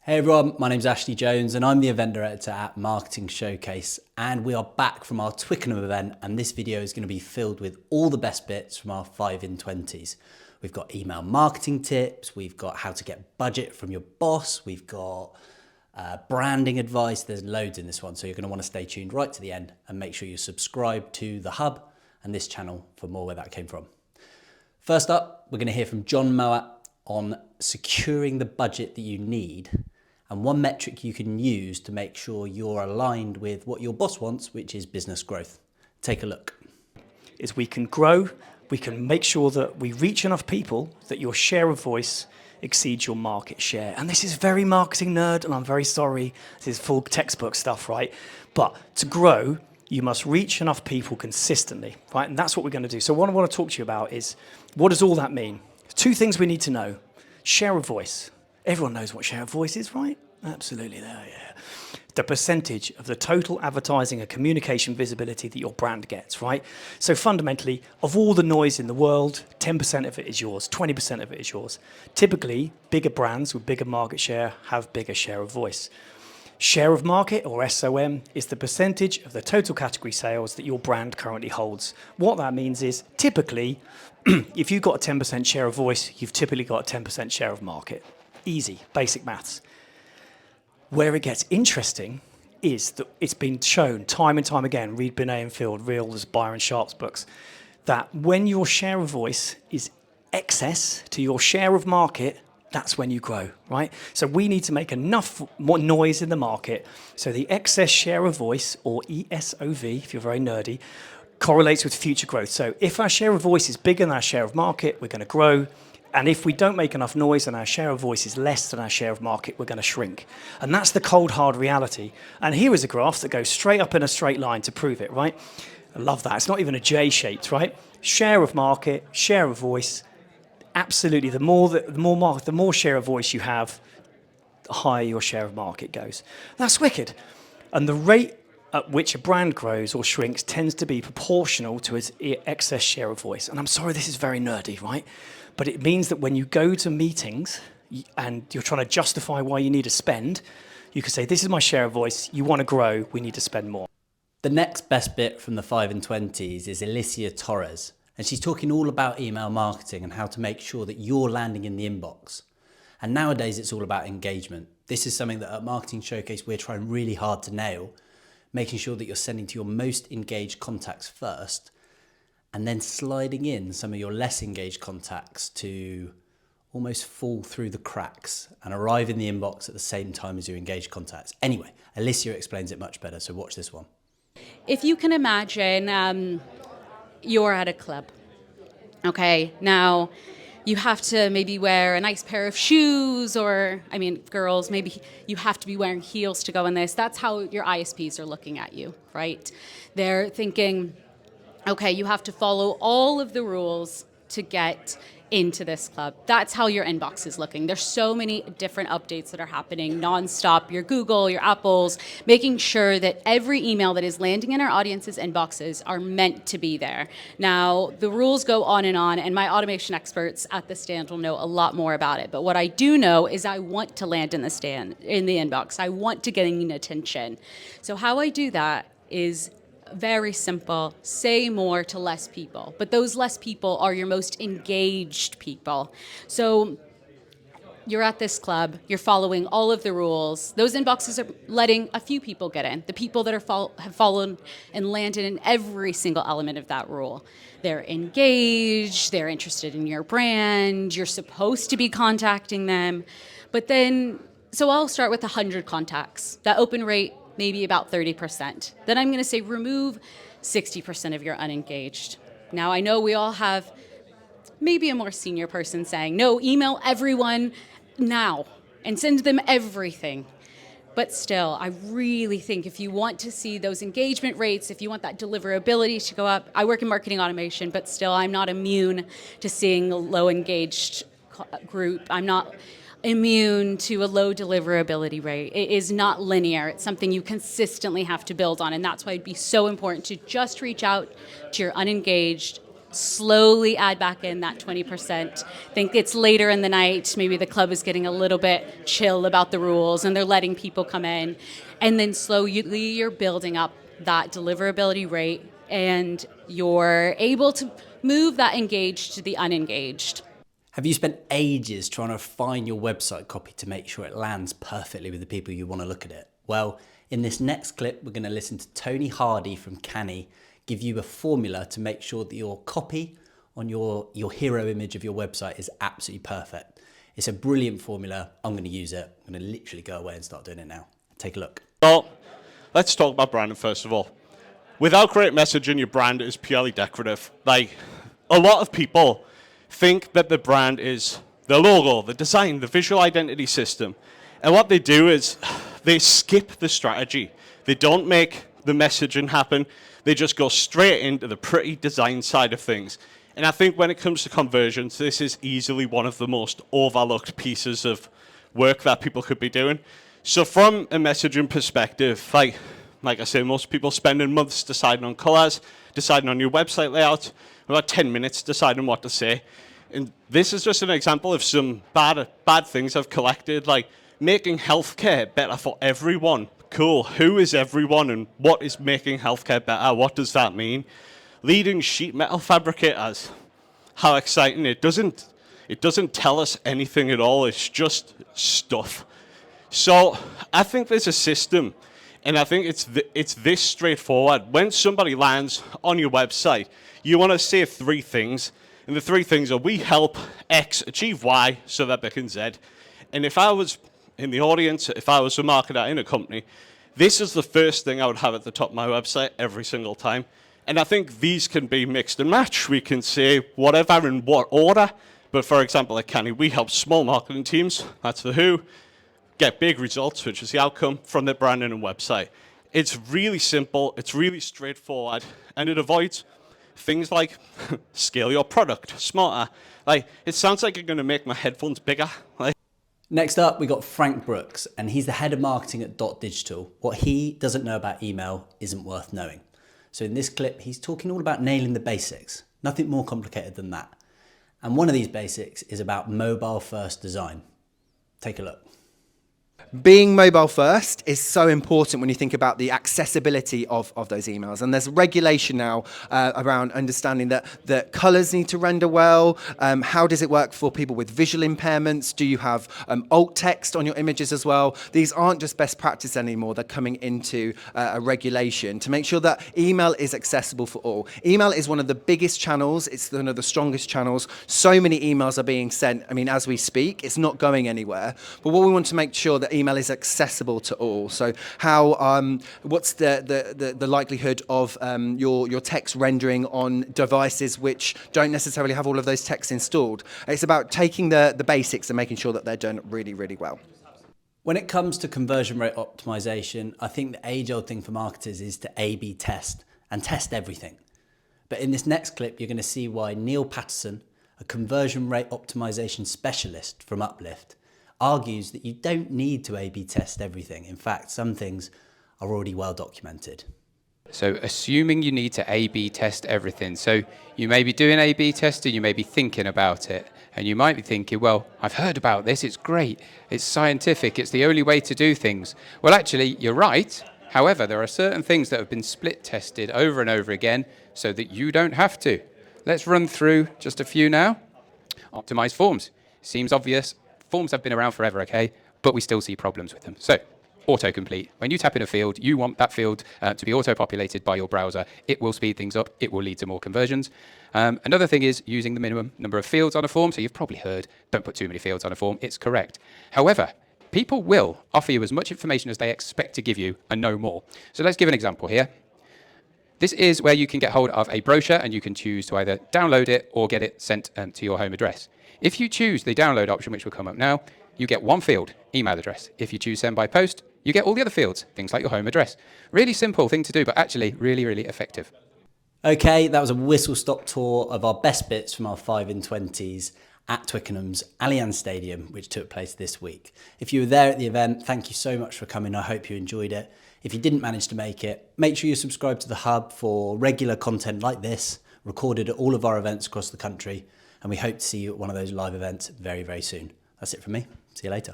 Hey everyone, my name's Ashley Jones and I'm the event director at Marketing Showcase, and we are back from our Twickenham event, and this video is going to be filled with all the best bits from our 5 in 20s. We've got email marketing tips, we've got how to get budget from your boss, we've got branding advice. There's loads in this one, so you're going to want to stay tuned right to the end and make sure you subscribe to the hub and this channel for more where that came from. First up, we're going to hear from John Mowatt on securing the budget that you need and one metric you can use to make sure you're aligned with what your boss wants, which is business growth. Take a look. Is we can grow, we can make sure that we reach enough people that your share of voice exceeds your market share. And this is very marketing nerd, and I'm very sorry, this is full textbook stuff, right? But to grow, you must reach enough people consistently, right? And that's what we're going to do. So what I want to talk to you about is, what does all that mean? Two things we need to know. Share of voice. Everyone knows what share of voice is, right? Absolutely there, yeah. The percentage of the total advertising and communication visibility that your brand gets, right? So fundamentally, of all the noise in the world, 10% of it is yours, 20% of it is yours. Typically, bigger brands with bigger market share have bigger share of voice. Share of market, or SOM, is the percentage of the total category sales that your brand currently holds. What that means is, typically, if you've got a 10% share of voice, you've typically got a 10% share of market. Easy, basic maths. Where it gets interesting is that it's been shown time and time again, read Binet and Field, Reels, Byron Sharp's books, that when your share of voice is excess to your share of market, that's when you grow, right? So we need to make enough more noise in the market so the excess share of voice, or ESOV, if you're very nerdy, correlates with future growth. So if our share of voice is bigger than our share of market, we're going to grow. And if we don't make enough noise and our share of voice is less than our share of market, we're going to shrink. And that's the cold, hard reality. And here is a graph that goes straight up in a straight line to prove it, right? I love that. It's not even a J-shaped, right? Share of market, share of voice. Absolutely. The more share of voice you have, the higher your share of market goes. That's wicked. And the rate at which a brand grows or shrinks tends to be proportional to its excess share of voice. And I'm sorry, this is very nerdy, right? But it means that when you go to meetings and you're trying to justify why you need to spend, you can say, this is my share of voice, you want to grow, we need to spend more. The next best bit from the 5 in 20s is Alicia Torres, and she's talking all about email marketing and how to make sure that you're landing in the inbox. And nowadays it's all about engagement. This is something that at Marketing Showcase we're trying really hard to nail, making sure that you're sending to your most engaged contacts first, and then sliding in some of your less engaged contacts to almost fall through the cracks and arrive in the inbox at the same time as your engaged contacts. Anyway, Alicia explains it much better, so watch this one. If you can imagine you're at a club, okay? Now, you have to maybe wear a nice pair of shoes, or, I mean, girls, maybe you have to be wearing heels to go in this. That's how your ISPs are looking at you, right? They're thinking, okay, you have to follow all of the rules to get into this club. That's how your inbox is looking. There's so many different updates that are happening nonstop. Your Google, your Apples, making sure that every email that is landing in our audience's inboxes are meant to be there. Now, the rules go on, and my automation experts at the stand will know a lot more about it. But what I do know is I want to land in the inbox. I want to gain attention. So how I do that is very simple. Say more to less people. But those less people are your most engaged people. So you're at this club, you're following all of the rules. Those inboxes are letting a few people get in. The people that have followed and landed in every single element of that rule. They're engaged, they're interested in your brand, you're supposed to be contacting them. But then, so I'll start with 100 contacts. That open rate, maybe about 30%. Then I'm going to say remove 60% of your unengaged. Now, I know we all have maybe a more senior person saying, no, email everyone now and send them everything. But still, I really think if you want to see those engagement rates, if you want that deliverability to go up, I work in marketing automation, but still I'm not immune to seeing a low engaged group. I'm not immune to a low deliverability rate. It is not linear. It's something you consistently have to build on. And that's why it'd be so important to just reach out to your unengaged slowly add back in that 20%. Think it's later in the night, maybe the club is getting a little bit chill about the rules and they're letting people come in. And then slowly you're building up that deliverability rate and you're able to move that engaged to the unengaged. Have you spent ages trying to refine your website copy to make sure it lands perfectly with the people you want to look at it? Well, in this next clip, we're going to listen to Tony Hardy from Canny give you a formula to make sure that your copy on your hero image of your website is absolutely perfect. It's a brilliant formula. I'm going to use it. I'm going to literally go away and start doing it now. Take a look. So let's talk about branding first of all. Without great messaging, your brand is purely decorative. Like, a lot of people think that the brand is the logo, the design, the visual identity system. And what they do is they skip the strategy. They don't make the messaging happen. They just go straight into the pretty design side of things. And I think when it comes to conversions, this is easily one of the most overlooked pieces of work that people could be doing. So from a messaging perspective, like I say, most people spending months deciding on colors, deciding on your website layout, about 10 minutes deciding what to say. And this is just an example of some bad things I've collected, like making healthcare better for everyone. Cool. Who is everyone and what is making healthcare better? What does that mean? Leading sheet metal fabricators. How exciting. It doesn't tell us anything at all. It's just stuff. So I think there's a system, and I think it's this straightforward. When somebody lands on your website, you want to say three things. And the three things are: we help X achieve Y so that they can Z. And if I was in the audience, if I was a marketer in a company, this is the first thing I would have at the top of my website every single time. And I think these can be mixed and matched. We can say whatever in what order. But for example, at Canny, we help small marketing teams, that's the who, get big results, which is the outcome, from their branding and website. It's really simple, it's really straightforward, and it avoids things like scale your product smarter. Like, it sounds like you're going to make my headphones bigger. Next up, we got Frank Brooks, and he's the head of marketing at Dotdigital. What he doesn't know about email isn't worth knowing. So in this clip, he's talking all about nailing the basics. Nothing more complicated than that. And one of these basics is about mobile first design. Take a look. Being mobile first is so important when you think about the accessibility of those emails. And there's regulation now around understanding that colors need to render well. How does it work for people with visual impairments? Do you have alt text on your images as well? These aren't just best practice anymore. They're coming into a regulation to make sure that email is accessible for all. Email is one of the biggest channels. It's one of the strongest channels. So many emails are being sent. I mean, as we speak, it's not going anywhere. But what we want to make sure that email is accessible to all. So how, what's the likelihood of your text rendering on devices which don't necessarily have all of those texts installed? It's about taking the basics and making sure that they're done really, really well. When it comes to conversion rate optimization, I think the age-old thing for marketers is to A/B test and test everything. But in this next clip, you're going to see why Neil Paterson, a conversion rate optimization specialist from Uplyft, argues that you don't need to A/B test everything. In fact, some things are already well documented. So assuming you need to A/B test everything. So you may be doing A/B testing, you may be thinking about it, and you might be thinking, well, I've heard about this, it's great, it's scientific, it's the only way to do things. Well, actually, you're right. However, there are certain things that have been split tested over and over again so that you don't have to. Let's run through just a few now. Optimized forms. Seems obvious. Forms have been around forever, okay? But we still see problems with them. So, autocomplete. When you tap in a field, you want that field to be auto-populated by your browser. It will speed things up. It will lead to more conversions. Another thing is using the minimum number of fields on a form. So you've probably heard, don't put too many fields on a form. It's correct. However, people will offer you as much information as they expect to give you and no more. So let's give an example here. This is where you can get hold of a brochure and you can choose to either download it or get it sent to your home address. If you choose the download option, which will come up now, you get one field, email address. If you choose send by post, you get all the other fields, things like your home address. Really simple thing to do, but actually really, really effective. Okay, that was a whistle-stop tour of our best bits from our 5 in 20s at Twickenham's Allianz Stadium, which took place this week. If you were there at the event, thank you so much for coming. I hope you enjoyed it. If you didn't manage to make it, make sure you subscribe to the Hub for regular content like this, recorded at all of our events across the country, and we hope to see you at one of those live events very, very soon. That's it from me. See you later.